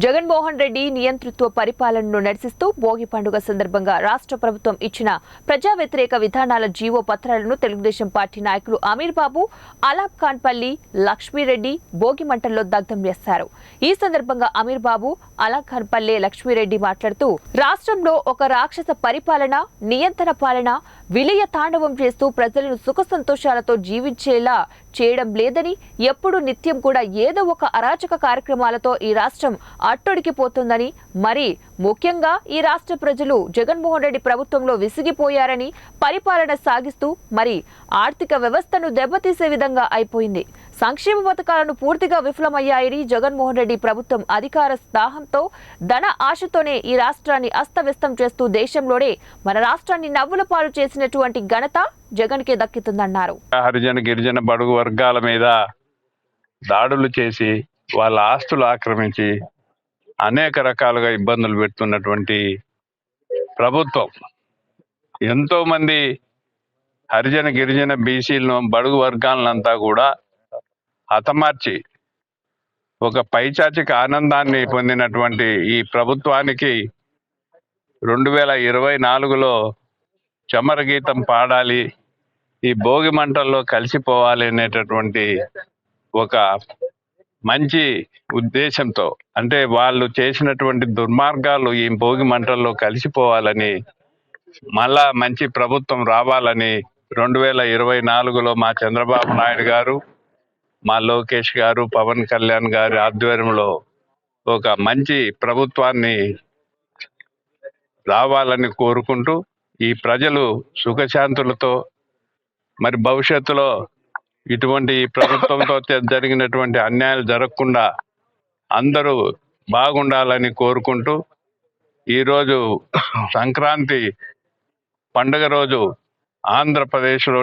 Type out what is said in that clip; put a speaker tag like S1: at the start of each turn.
S1: జగన్మోహన్ రెడ్డి నియంతృత్వ పరిపాలనను నడిపిస్తూ భోగి పండుగ సందర్భంగా రాష్ట్ర ప్రభుత్వం ఇచ్చిన ప్రజా వ్యతిరేక విధానాల జీవో పత్రాలను తెలుగుదేశం పార్టీ నాయకులు అమీర్ బాబు, అలాబ్ ఖాన్ పల్లి, లక్ష్మీరెడ్డి భోగి మంటల్లో దగ్ధం చేశారు. ఈ సందర్భంగా అమీర్ బాబు, అలాబ్ ఖాన్ పల్లి, లక్ష్మీరెడ్డి మాట్లాడుతూ రాష్ట్రంలో ఒక రాక్షస పరిపాలన, నియంత్రణ పాలన విలయ తాండవం చేస్తూ ప్రజలను సుఖ సంతోషాలతో జీవించేలా చేయడం లేదని, ఎప్పుడు నిత్యం కూడా ఏదో ఒక అరాచక కార్యక్రమాలతో ఈ రాష్ట్రం అట్టొడికిపోతుందని, మరి ముఖ్యంగా ఈ రాష్ట్ర ప్రజలు జగన్మోహన్ రెడ్డి ప్రభుత్వంలో విసిగిపోయారని, పరిపాలన సాగిస్తూ మరి ఆర్థిక వ్యవస్థను దెబ్బతీసే విధంగా అయిపోయింది. సంక్షేమ పథకాలను పూర్తిగా విఫలమయ్యాయని, జగన్మోహన్ రెడ్డి ప్రభుత్వం అధికార దాహంతో, ధన ఆశతోనే ఈ రాష్ట్రాన్ని అస్తవ్యస్తం చేస్తూ దేశంలోనే మన రాష్ట్రాన్ని నవ్వుల పాలు చేసినటువంటి ఘనత జగన్ కే దక్కుతుందన్నారు.
S2: హరిజన గిరిజన బడుగు వర్గాల మీద దాడులు చేసి వాళ్ళ ఆస్తులు ఆక్రమించి అనేక రకాలుగా ఇబ్బందులు పెడుతున్నటువంటి ప్రభుత్వం ఎంతో మంది హరిజన గిరిజన బీసీలను బడుగు వర్గాలంతా కూడా హతమార్చి ఒక పైచాచిక ఆనందాన్ని పొందినటువంటి ఈ ప్రభుత్వానికి 2024లో చమర గీతం పాడాలి, ఈ భోగి మంటల్లో కలిసిపోవాలి అనేటటువంటి ఒక మంచి ఉద్దేశంతో, అంటే వాళ్ళు చేసినటువంటి దుర్మార్గాలు ఈ భోగి మంటల్లో కలిసిపోవాలని, మళ్ళా మంచి ప్రభుత్వం రావాలని 2024లో మా చంద్రబాబు నాయుడు గారు, మా లోకేష్ గారు, పవన్ కళ్యాణ్ గారి ఆధ్వర్యంలో ఒక మంచి ప్రభుత్వాన్ని రావాలని కోరుకుంటూ, ఈ ప్రజలు సుఖశాంతులతో మరి భవిష్యత్తులో ఇటువంటి ప్రభుత్వంతో జరిగినటువంటి అన్యాయాలు జరగకుండా అందరూ బాగుండాలని కోరుకుంటూ, ఈరోజు సంక్రాంతి పండుగ రోజు ఆంధ్రప్రదేశ్లో